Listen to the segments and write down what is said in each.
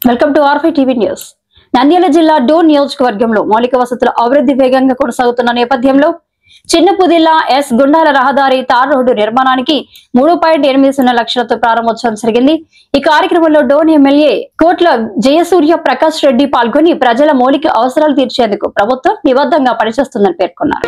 Welcome to R5 TV news. Nandyal జిల్లా డోన్ నియోజకవర్గంలో మౌలిక వసతుల అభివృద్ధి వేగంగా కొనసాగుతున్న నేపథ్యంలో చిన్నపుదిల్ల ఎస్ గుండాల రహదారి తార్ రోడ్డు నిర్మాణానికి 3.80 లక్షలతో ప్రారంభోత్సవం జరిగింది. ఈ కార్యక్రమంలో డోన్ ఎమ్మెల్యే కోట్ల జయసూర్య ప్రకాష్ రెడ్డి పాల్గొని ప్రజల మౌలిక అవసరాలు తీర్చేందుకు ప్రభుత్వం నిబద్ధంగా పనిచేస్తుందని పేర్కొన్నారు.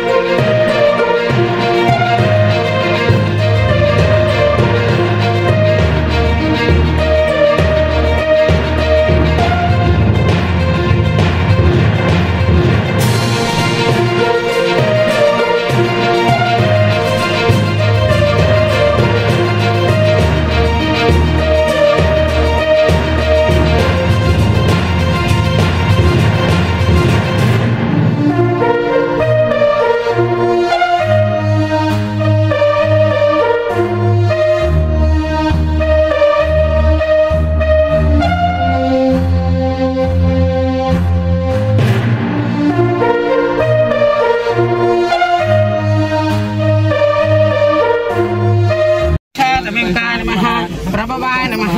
प्रभवाय नमः,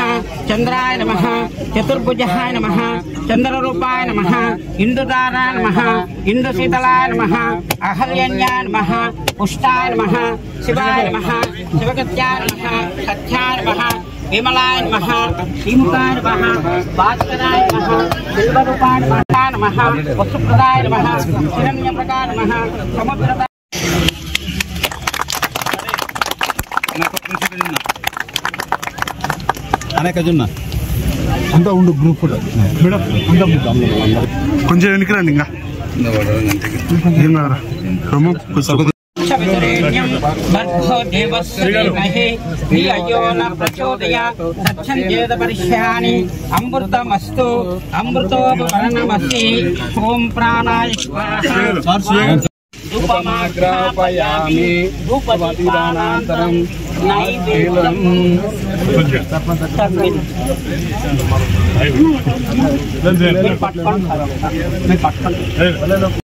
चंद्राय नमः, चतुर्भुजाय नमः, चंद्ररूपाय नमः, इंदुदाराय नमः, इंदुशीतलाय नमः, अहल्यन्याय नमः, पुष्टाय नमः, शिवाय नमः, शिवगत्याय नमः, सत्याय नमः, विमलाय नमः, श्रीमुखाय नमः, भास्कराय नमः, बिल्वरूपाय नमः, वसुप्रदाय नमः, हिरण्यप्रकाय नमः, समुद्रदाय అనేకజున్నా అంతా ఉండు గ్రూప్ ఫోటో మేడం అంతా కొంచెం వెనక్కి రండి ఇంకా भर्गो देवस्य धीमहि धियो न प्रचोदयात् तच्छन्देत परिष्यानि अमृतमस्तु अमृतोपवर्णमसि ओम प्राणाय स्वाहा धूपमाग्रापयामि धूपदीपानान्तरं नैवेद्यं मैं पटकन